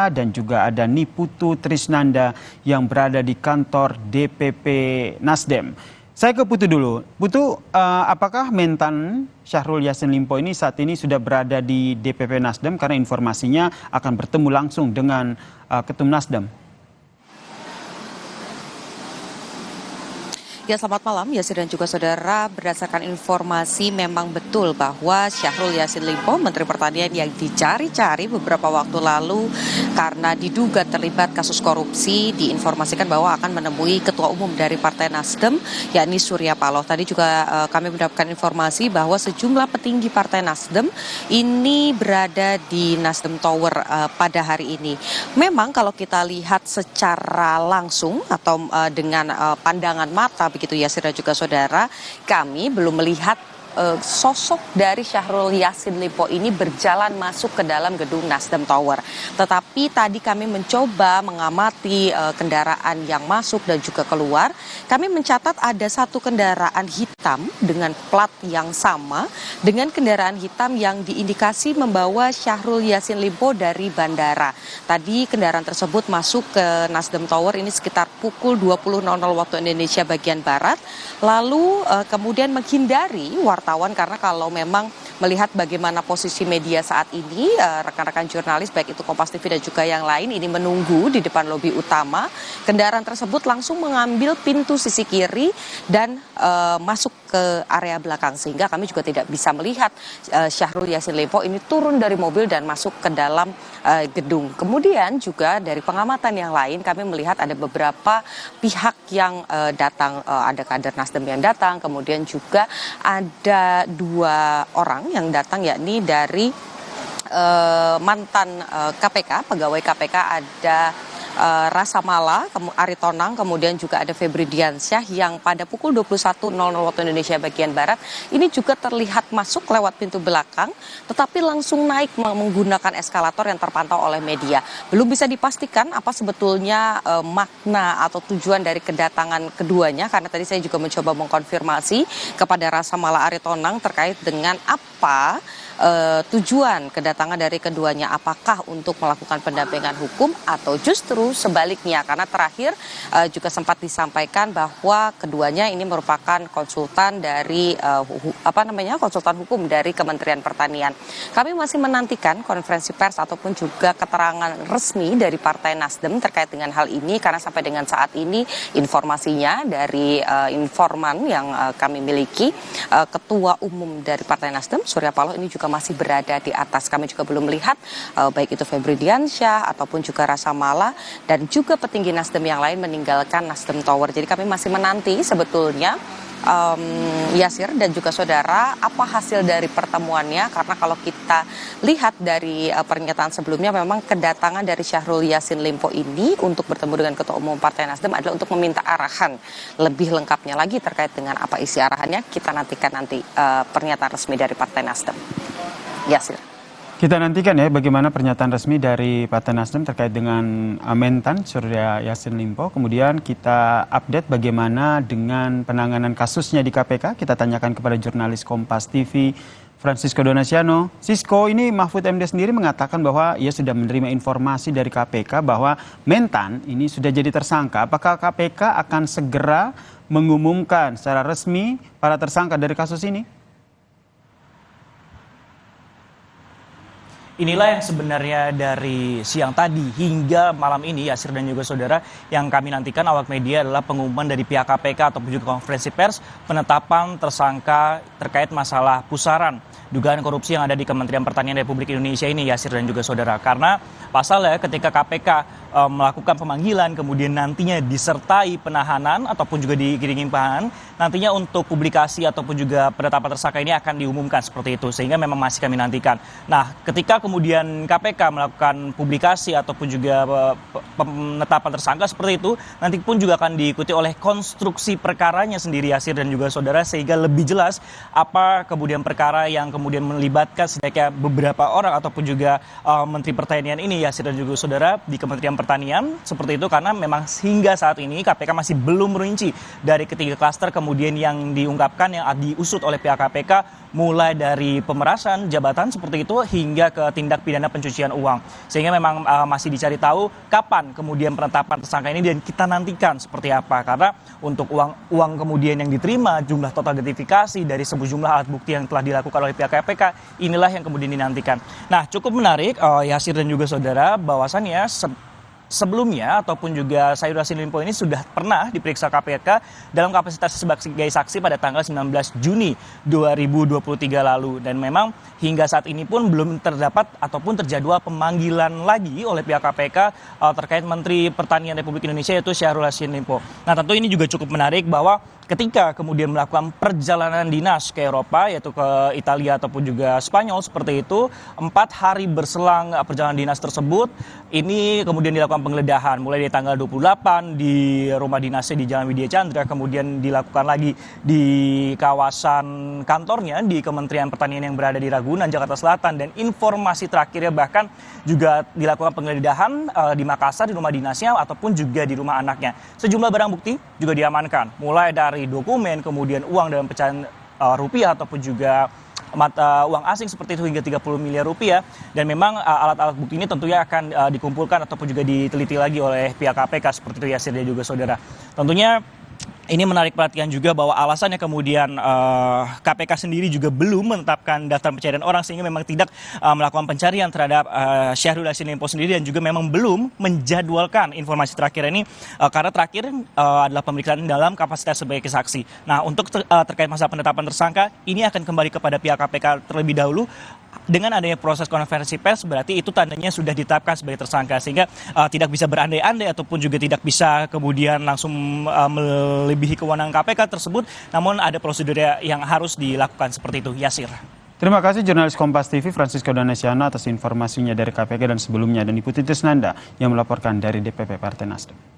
KPK dan juga ada Niputu Trisnanda yang berada di kantor DPP Nasdem. Saya ke Putu dulu. Putu, apakah mentan Syahrul Yassin Limpo ini saat ini sudah berada di DPP Nasdem karena informasinya akan bertemu langsung dengan Ketum Nasdem? Ya, selamat malam Yasir dan juga saudara. Berdasarkan informasi memang betul bahwa Syahrul Yassin Limpo, Menteri Pertanian yang dicari-cari beberapa waktu lalu karena diduga terlibat kasus korupsi, diinformasikan bahwa akan menemui Ketua Umum dari Partai Nasdem, yakni Surya Paloh. Tadi juga kami mendapatkan informasi bahwa sejumlah petinggi Partai Nasdem ini berada di Nasdem Tower pada hari ini. Memang kalau kita lihat secara langsung atau dengan pandangan mata begitu Yasir dan juga saudara, kami belum melihat sosok dari Syahrul Yassin Limpo ini berjalan masuk ke dalam gedung Nasdem Tower. Tetapi tadi kami mencoba mengamati kendaraan yang masuk dan juga keluar. Kami mencatat ada satu kendaraan hitam dengan plat yang sama dengan kendaraan hitam yang diindikasi membawa Syahrul Yassin Limpo dari bandara. Tadi kendaraan tersebut masuk ke Nasdem Tower ini sekitar pukul 20.00 waktu Indonesia bagian Barat. Lalu kemudian menghindari wartawan karena kalau memang melihat bagaimana posisi media saat ini, rekan-rekan jurnalis baik itu Kompas TV dan juga yang lain ini menunggu di depan lobi utama. Kendaraan tersebut langsung mengambil pintu sisi kiri dan masuk ke area belakang sehingga kami juga tidak bisa melihat Syahrul Yassin Limpo ini turun dari mobil dan masuk ke dalam gedung. Kemudian juga dari pengamatan yang lain kami melihat ada beberapa pihak yang datang, ada kader Nasdem yang datang, kemudian juga ada dua orang yang datang yakni dari mantan KPK, pegawai KPK ada Rasa Mala, Ari Tonang, kemudian juga ada Febri Diansyah yang pada pukul 21.00 waktu Indonesia bagian Barat ini juga terlihat masuk lewat pintu belakang tetapi langsung naik menggunakan eskalator yang terpantau oleh media. Belum bisa dipastikan apa sebetulnya makna atau tujuan dari kedatangan keduanya karena tadi saya juga mencoba mengkonfirmasi kepada Rasa Mala Ari Tonang terkait dengan apa tujuan kedatangan dari keduanya, apakah untuk melakukan pendampingan hukum atau justru sebaliknya, karena terakhir juga sempat disampaikan bahwa keduanya ini merupakan konsultan dari konsultan hukum dari Kementerian Pertanian. Kami masih menantikan konferensi pers ataupun juga keterangan resmi dari Partai Nasdem terkait dengan hal ini karena sampai dengan saat ini informasinya dari informan yang kami miliki, Ketua Umum dari Partai Nasdem Surya Paloh ini juga masih berada di atas. Kami juga belum melihat baik itu Febri Diansyah ataupun juga Rasa Mala dan juga petinggi Nasdem yang lain meninggalkan Nasdem Tower. Jadi kami masih menanti sebetulnya Yasir dan juga saudara apa hasil dari pertemuannya karena kalau kita lihat dari pernyataan sebelumnya memang kedatangan dari Syahrul Yassin Limpo ini untuk bertemu dengan Ketua Umum Partai Nasdem adalah untuk meminta arahan lebih lengkapnya lagi terkait dengan apa isi arahannya. Kita nantikan nanti pernyataan resmi dari Partai Nasdem. Yasir. Kita nantikan ya bagaimana pernyataan resmi dari Partai Nasdem terkait dengan mentan Surya Yassin Limpo. Kemudian kita update bagaimana dengan penanganan kasusnya di KPK. Kita tanyakan kepada jurnalis Kompas TV Francisco Donasiano. Sisko, ini Mahfud MD sendiri mengatakan bahwa ia sudah menerima informasi dari KPK bahwa mentan ini sudah jadi tersangka. Apakah KPK akan segera mengumumkan secara resmi para tersangka dari kasus ini? Inilah yang sebenarnya dari siang tadi hingga malam ini Yasir dan juga saudara yang kami nantikan awak media adalah pengumuman dari pihak KPK ataupun juga konferensi pers penetapan tersangka terkait masalah pusaran dugaan korupsi yang ada di Kementerian Pertanian Republik Indonesia ini Yasir dan juga saudara. Karena pasalnya ketika KPK melakukan pemanggilan kemudian nantinya disertai penahanan ataupun juga diiringi penahanan, nantinya untuk publikasi ataupun juga penetapan tersangka ini akan diumumkan seperti itu sehingga memang masih kami nantikan. Nah, ketika kemudian KPK melakukan publikasi ataupun juga penetapan tersangka seperti itu, nanti pun juga akan diikuti oleh konstruksi perkaranya sendiri Yasir dan juga saudara sehingga lebih jelas apa kemudian perkara yang kemudian melibatkan setidaknya beberapa orang ataupun juga Menteri Pertanian ini Yasir dan juga saudara di Kementerian Kementerian Pertanian seperti itu, karena memang hingga saat ini KPK masih belum merinci dari ketiga klaster kemudian yang diungkapkan yang diusut oleh pihak KPK, mulai dari pemerasan jabatan seperti itu hingga ke tindak pidana pencucian uang. Sehingga memang masih dicari tahu kapan kemudian penetapan tersangka ini, dan kita nantikan seperti apa. Karena untuk uang kemudian yang diterima, jumlah total gratifikasi dari sejumlah alat bukti yang telah dilakukan oleh pihak KPK, inilah yang kemudian dinantikan. Nah, cukup menarik Yasir dan juga saudara, bahwasannya sebelumnya ataupun juga Syahrul Yassin Limpo ini sudah pernah diperiksa KPK dalam kapasitas sebagai saksi pada tanggal 19 Juni 2023 lalu, dan memang hingga saat ini pun belum terdapat ataupun terjadwal pemanggilan lagi oleh pihak KPK terkait Menteri Pertanian Republik Indonesia, yaitu Syahrul Yassin Limpo. Nah, tentu ini juga cukup menarik bahwa ketika kemudian melakukan perjalanan dinas ke Eropa, yaitu ke Italia ataupun juga Spanyol seperti itu, 4 hari berselang perjalanan dinas tersebut, ini kemudian dilakukan penggeledahan mulai dari tanggal 28 di rumah dinasnya di Jalan Widya Chandra, kemudian dilakukan lagi di kawasan kantornya di Kementerian Pertanian yang berada di Ragunan, Jakarta Selatan, dan informasi terakhirnya bahkan juga dilakukan penggeledahan di Makassar di rumah dinasnya ataupun juga di rumah anaknya. Sejumlah barang bukti juga diamankan, mulai dari dokumen, kemudian uang dalam pecahan rupiah ataupun juga mata uang asing seperti itu hingga 30 miliar rupiah, dan memang alat-alat bukti ini tentunya akan dikumpulkan ataupun juga diteliti lagi oleh pihak KPK seperti itu, Yasir dan juga saudara. Tentunya ini menarik perhatian juga bahwa alasannya kemudian KPK sendiri juga belum menetapkan daftar pencarian orang, sehingga memang tidak melakukan pencarian terhadap Syahrul Yassin Limpo sendiri, dan juga memang belum menjadwalkan informasi terakhir ini karena terakhir adalah pemeriksaan dalam kapasitas sebagai saksi. Nah, untuk terkait masa penetapan tersangka ini akan kembali kepada pihak KPK terlebih dahulu. Dengan adanya proses konferensi pers, berarti itu tandanya sudah ditetapkan sebagai tersangka, sehingga tidak bisa berandai-andai ataupun juga tidak bisa kemudian langsung melebihi kewenangan KPK tersebut, namun ada prosedur yang harus dilakukan seperti itu, Yasir. Terima kasih jurnalis Kompas TV Francisco Danesiano atas informasinya dari KPK dan sebelumnya, dan Ibu Titis Nanda yang melaporkan dari DPP Partai Nasdem.